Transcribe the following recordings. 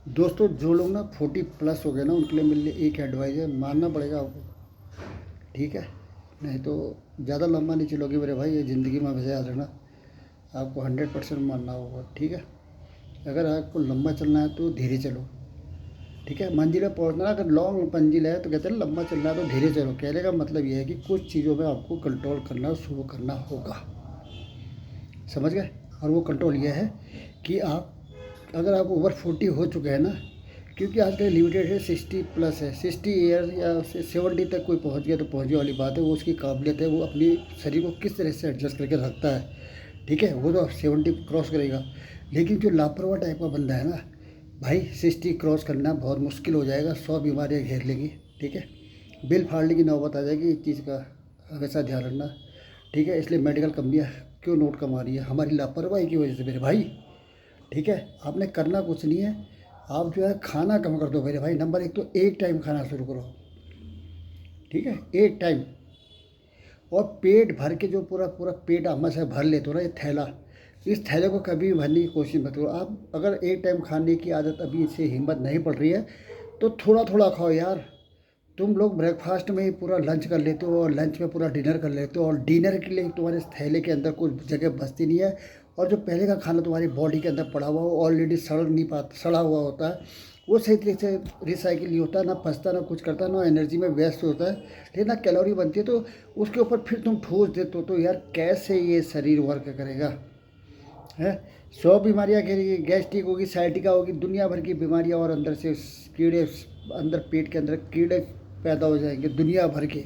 दोस्तों जो लोग ना 40+ हो गए ना उनके लिए मेरे लिए एक एडवाइस है, मानना पड़ेगा आपको। ठीक है, नहीं तो ज़्यादा लंबा नहीं चलोगे मेरे भाई, ये ज़िंदगी में हमेशा याद रखना। आपको 100% मानना होगा। ठीक है, अगर आपको लंबा चलना है तो धीरे चलो। ठीक है, मंजिल में पहुंचना, अगर लॉन्ग मंजिल है तो कहते हैं लंबा चलना है तो धीरे चलो। कहने का मतलब ये है कि कुछ चीज़ों में आपको कंट्रोल करना शुरू करना होगा। समझ गए? और वो कंट्रोल ये है कि आप, अगर आप ओवर 40 हो चुके हैं ना, क्योंकि आजकल लिमिटेड है 60+ है, 60 ईयर या 70 तक कोई पहुंच गया तो पहुंच गया वाली बात है। वो उसकी काबिलियत है, वो अपनी शरीर को किस तरह से एडजस्ट करके रखता है। ठीक है, वो तो 70 क्रॉस करेगा। लेकिन जो लापरवाह टाइप का बंदा है ना भाई, 60 क्रॉस करना बहुत मुश्किल हो जाएगा, 100 बीमारियाँ घेर लेंगी। ठीक है, बिल फाड़ने की नौबत आ जाएगी। इस चीज़ का हमेशा ध्यान रखना। ठीक है, इसलिए मेडिकल कंपनियाँ क्यों नोट कमा रही है? हमारी लापरवाही की वजह से मेरे भाई। ठीक है, आपने करना कुछ नहीं है। आप जो है खाना कम कर दो मेरे भाई। नंबर एक तो एक टाइम खाना शुरू करो। ठीक है, एक टाइम। और पेट भर के, जो पूरा पूरा पेट आमा से भर लेते हो ना ये थैला, इस थैले को कभी भी भरने की कोशिश मत करो। आप अगर एक टाइम खाने की आदत अभी से हिम्मत नहीं पड़ रही है तो थोड़ा थोड़ा खाओ यार। तुम लोग ब्रेकफास्ट में ही पूरा लंच कर लेते हो और लंच में पूरा डिनर कर लेते हो, और डिनर के लिए तुम्हारे थैले के अंदर कुछ जगह बचती नहीं है। और जो पहले का खाना तुम्हारी बॉडी के अंदर पड़ा हुआ हो, ऑलरेडी सड़ नहीं पाता, सड़ा हुआ होता है, वो सही तरीके से रिसाइकिल नहीं होता, ना पचता ना कुछ करता, ना एनर्जी में वेस्ट होता है, लेकिन ना कैलोरी बनती है। तो उसके ऊपर फिर तुम ठोस देते हो, तो यार कैसे ये शरीर वर्क करेगा? है, 100 बीमारियाँ घेरेगी, गैस्ट्रिक होगी, साइटिका होगी, दुनिया भर की बीमारियाँ, और अंदर से कीड़े, अंदर पेट के अंदर कीड़े पैदा हो जाएंगे दुनिया भर के।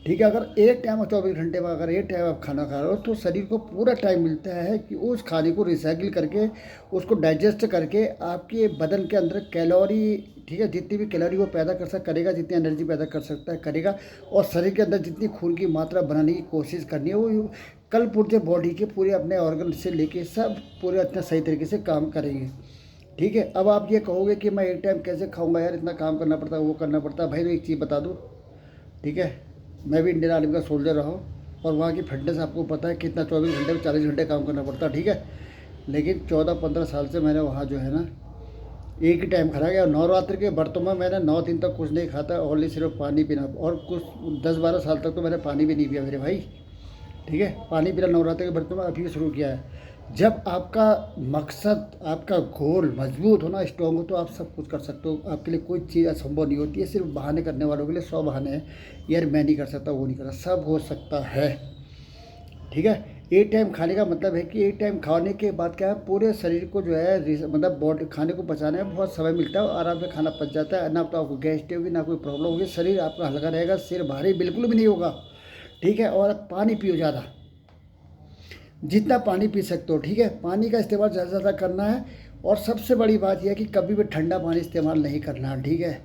ठीक है, अगर एक टाइम 24 घंटे में अगर एक टाइम आप खाना खा रहे हो तो शरीर को पूरा टाइम मिलता है कि उस खाने को रिसाइकिल करके, उसको डाइजेस्ट करके आपके बदन के अंदर कैलोरी, ठीक है, जितनी भी कैलोरी वो पैदा कर सकता करेगा, जितनी एनर्जी पैदा कर सकता है करेगा। और शरीर के अंदर जितनी खून की मात्रा बनाने की कोशिश करनी है, वो कल पुर्जे बॉडी के पूरे अपने ऑर्गन से लेके सब पूरे इतना सही तरीके से काम करेंगे। ठीक है, अब आप ये कहोगे कि मैं एक टाइम कैसे खाऊंगा यार, इतना काम करना पड़ता है, वो करना पड़ता है। भाई तो एक चीज़ बता दूँ, ठीक है, मैं भी इंडियन आर्मी का सोल्जर रहा हूँ, और वहाँ की फिटनेस आपको पता है कितना, 24 घंटे में 40 घंटे काम करना पड़ता है। ठीक है, लेकिन 14-15 साल से मैंने वहाँ जो है ना एक ही टाइम खाना गया। नवरात्र के व्रतों में मैंने 9 दिन तक कुछ नहीं खाता, ओनली सिर्फ पानी पीना, और कुछ 10-12 साल तक तो मैंने पानी भी नहीं पिया मेरे भाई। ठीक है, पानी पीना नवरात्र के व्रतों में अभी शुरू किया है। जब आपका मकसद, आपका गोल मजबूत हो ना, स्ट्रॉन्ग हो, तो आप सब कुछ कर सकते हो। आपके लिए कोई चीज़ असंभव नहीं होती है। सिर्फ बहाने करने वालों के लिए 100 बहाने हैं, यार मैं नहीं कर सकता, वो नहीं कर सकता, सब हो सकता है। ठीक है, एक टाइम खाने का मतलब है कि एक टाइम खाने के बाद क्या है, पूरे शरीर को जो है मतलब बॉडी, खाने को पचाने में बहुत समय मिलता है, और आराम से खाना पच जाता है। ना तो आपको गैस्ट्रिक होगी, ना कोई प्रॉब्लम होगी, शरीर आपका हल्का रहेगा, सिर भारी बिल्कुल भी नहीं होगा। ठीक है, और पानी पियो ज़्यादा, जितना पानी पी सकते हो। ठीक है, पानी का इस्तेमाल ज़्यादा से ज़्यादा करना है। और सबसे बड़ी बात यह है कि कभी भी ठंडा पानी इस्तेमाल नहीं करना है। ठीक है,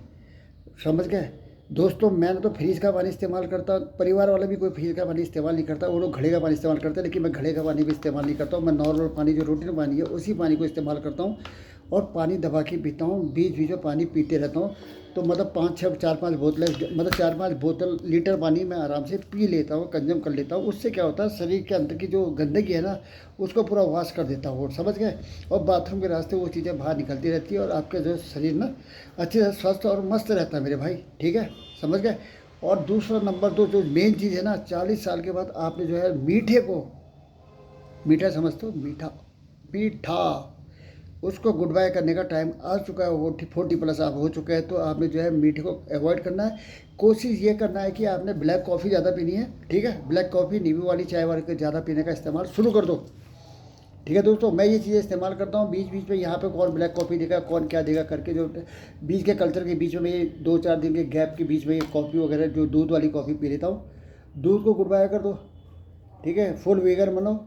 समझ गए? दोस्तों मैंने तो फ्रिज का पानी इस्तेमाल करता हूँ, परिवार वाला भी कोई फ्रिज का पानी इस्तेमाल नहीं करता, वो लोग घड़े का पानी इस्तेमाल करते हैं, लेकिन मैं घड़े का पानी भी इस्तेमाल नहीं करता हूँ। मैं नॉर्मल पानी, जो रूटीन पानी है, उसी पानी को इस्तेमाल करता हूँ। और पानी दबा के पीता हूँ, बीच बीच में पानी पीते रहता हूँ। तो मतलब 5-6, 4-5 बोतलें, मतलब 4-5 बोतल लीटर पानी मैं आराम से पी लेता हूँ, कंज्यूम कर लेता हूँ। उससे क्या होता है, शरीर के अंदर की जो गंदगी है ना, उसको पूरा वॉश कर देता हूँ। समझ गए? और बाथरूम के रास्ते वो चीज़ें बाहर निकलती रहती है, और आपका जो शरीर ना अच्छे से स्वस्थ और मस्त रहता है मेरे भाई। ठीक है, समझ गए? और दूसरा नंबर 2 जो मेन चीज़ है ना, 40 साल के बाद आपने जो है मीठे को, मीठा समझते हो, मीठा, मीठा, उसको गुड बाय करने का टाइम आ चुका है। वो 40+ आप हो चुके हैं, तो आपने जो है मीठे को अवॉइड करना है। कोशिश ये करना है कि आपने ब्लैक कॉफ़ी ज़्यादा पीनी है। ठीक है, ब्लैक कॉफ़ी, नींबू वाली चाय वाले के ज़्यादा पीने का इस्तेमाल शुरू कर दो। ठीक है दोस्तों, मैं ये चीज़ें इस्तेमाल करता हूँ। बीच बीच में यहाँ पे कौन ब्लैक कॉफ़ी देगा, कौन क्या देगा करके, जो बीच के कल्चर के बीच में, ये 2-4 दिन के गैप के बीच में ये कॉफ़ी वगैरह, जो दूध वाली कॉफ़ी पी लेता हूँ। दूध को गुड बाय कर दो। ठीक है, फुल वीगन बनो।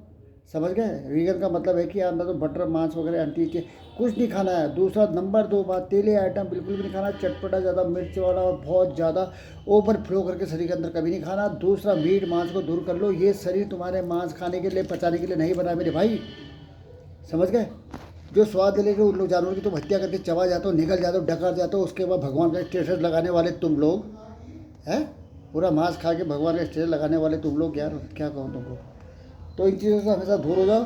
समझ गए? वीगन का मतलब है कि आप ना तो बटर, मांस वगैरह, एंटी के कुछ नहीं खाना है। दूसरा नंबर 2 बात, तेली आइटम बिल्कुल भी नहीं खाना, चटपटा ज़्यादा, मिर्च वाला और बहुत ज़्यादा ओवर फ्लो करके शरीर के अंदर कभी नहीं खाना। दूसरा, मीट मांस को दूर कर लो। ये शरीर तुम्हारे मांस खाने के लिए, पचाने के लिए नहीं बना मेरे भाई। समझ गए? जो स्वाद लेके उन लोग जानवर की तुम हत्या करके चबा जाते हो, निगल जाते हो, डकर जाते हो, उसके बाद भगवान का स्टेटस लगाने वाले तुम लोग हैं। पूरा मांस खा के भगवान का स्टेटस लगाने वाले तुम लोग, यार क्या कहूँ तुमको। तो इन चीज़ों से हमेशा दूर हो जाओ।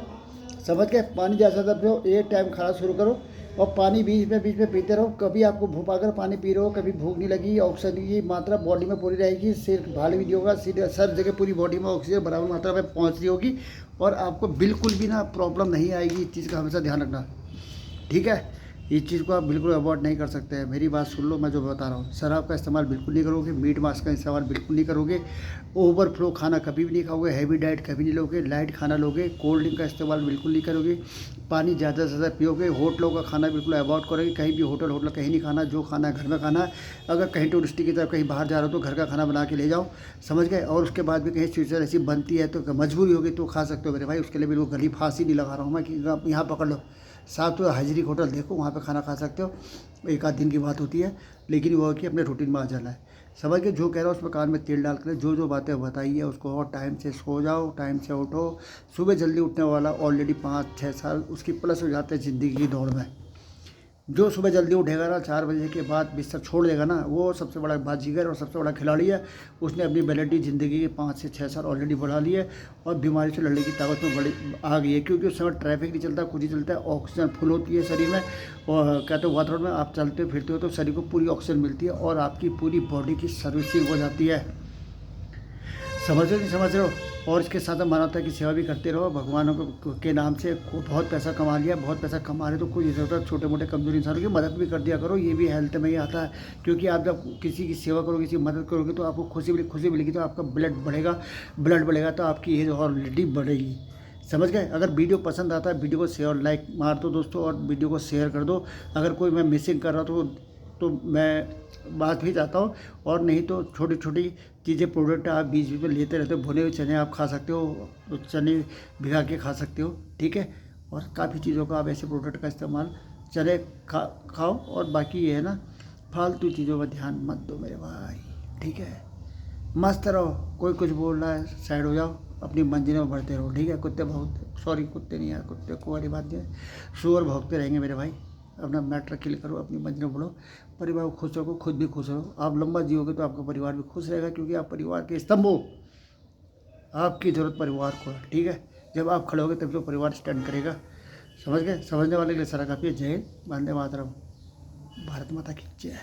समझ के? पानी ज़्यादा ज़्यादा पियो, एक टाइम खाना शुरू करो। और पानी बीच में पीते रहो। कभी आपको भूख, अगर पानी पी रहे हो, कभी भूख नहीं लगी, ऑक्सीजन की मात्रा बॉडी में पूरी रहेगी, सिर भारी भी नहीं होगा, सिर सर जगह पूरी बॉडी में ऑक्सीजन बराबर मात्रा में पहुँच रही होगी और आपको बिल्कुल भी ना प्रॉब्लम नहीं आएगी। इस चीज़ का हमेशा ध्यान रखना, ठीक है। इस चीज़ को आप बिल्कुल अवॉइड नहीं कर सकते हैं। मेरी बात सुन लो, मैं जो बता रहा हूँ। शराब का इस्तेमाल बिल्कुल नहीं करोगे, मीट मांस का इस्तेमाल बिल्कुल नहीं करोगे, ओवरफ्लो खाना कभी भी नहीं खाओगे, हैवी डाइट कभी नहीं लोगे, लाइट खाना लोगे, कोल्ड ड्रिंक का इस्तेमाल बिल्कुल नहीं करोगे, पानी ज़्यादा से ज़्यादा पियोगे, होटलों का खाना बिल्कुल अवॉइड करोगे, कहीं भी होटल कहीं नहीं खाना, जो खाना है घर में खाना है। अगर कहीं टूरिस्ट की तरफ कहीं बाहर जा रहे हो तो घर का खाना बना के ले जाओ, समझ गए। और उसके बाद भी कहीं सिचुएशन ऐसी बनती है तो मजबूरी होगी तो खा सकते हो मेरे भाई, उसके लिए बिल्कुल गली फांसी नहीं लगा रहा हूँ मैं कि आप यहाँ पकड़ लो। साथ तो हाजिरी होटल देखो, वहाँ पे खाना खा सकते हो, एक आध दिन की बात होती है, लेकिन वो है कि अपने रूटीन में आ जाना है, समझ के। जो कह रहा हूँ उसमें कान में तेल डाल कर जो बातें बताई है उसको, और टाइम से सो जाओ, टाइम से उठो। सुबह जल्दी उठने वाला ऑलरेडी 5-6 साल उसकी प्लस हो जाते हैं ज़िंदगी की दौड़ में। जो सुबह जल्दी उठेगा ना, 4 बजे के बाद बिस्तर छोड़ देगा ना, वो सबसे बड़ा बाजीगर और सबसे बड़ा खिलाड़ी है। उसने अपनी वैलिडिटी ज़िंदगी के 5 से 6 साल ऑलरेडी बढ़ा ली है और बीमारी से लड़ने की ताकत में बड़ी आ गई है, क्योंकि उस समय ट्रैफिक नहीं चलता, कुछ ही चलता है, ऑक्सीजन फुल होती है शरीर में। और कहते हो वातावरण में आप चलते फिरते हो तो शरीर को पूरी ऑक्सीजन मिलती है और आपकी पूरी बॉडी की सर्विसिंग हो जाती है। समझ रहे हो, नहीं समझ रहे हो। और इसके साथ मानवता की सेवा भी करते रहो, भगवानों के नाम से। बहुत पैसा कमा लिया, बहुत पैसा कमा रहे तो कोई ज़रूरत है, छोटे मोटे कमजोर इंसानों की मदद भी कर दिया करो, ये भी हेल्थ में ही आता है। क्योंकि आप जब किसी की सेवा करोगे, किसी की मदद करोगे तो आपको खुशी मिलेगी, तो आपका ब्लड बढ़ेगा तो आपकी एज ऑलरेडी बढ़ेगी, समझ गए। अगर वीडियो पसंद आता है, वीडियो को शेयर और लाइक मार दो दोस्तों, और वीडियो को शेयर कर दो। अगर कोई मैं मिसिंग कर रहा तो मैं बात भी चाहता हूँ। और नहीं तो छोटी छोटी चीज़ें, प्रोडक्ट आप बीच बीच में लेते रहते हो। भुने हुए चने आप खा सकते हो, तो चने भिगा के खा सकते हो, ठीक है। और काफ़ी चीज़ों का आप ऐसे प्रोडक्ट का इस्तेमाल चने खाओ। और बाकी ये है ना, फालतू चीज़ों पर ध्यान मत दो मेरे भाई, ठीक है। मस्त रहो, कोई कुछ बोल रहा है साइड हो जाओ, अपनी मंजिल में बढ़ते रहो, ठीक है। कुत्ते भौंकते, सॉरी कुत्ते नहीं यार, कुत्ते को वाली बात नहीं है, सूअर भौंकते रहेंगे मेरे भाई। अपना मैटर किल करो, अपनी मंजिल में बढ़ो, परिवार को खुश रखो, खुद भी खुश रहो। आप लंबा जियोगे तो आपका परिवार भी खुश रहेगा, क्योंकि आप परिवार के स्तंभ हो। आपकी ज़रूरत परिवार को है, ठीक है। जब आप खड़े होगे तभी तो परिवार स्टैंड करेगा, समझ गए। समझने वाले के लिए सारा काफ़ी है। जय हिंद, वंदे मातरम, भारत माता की जय।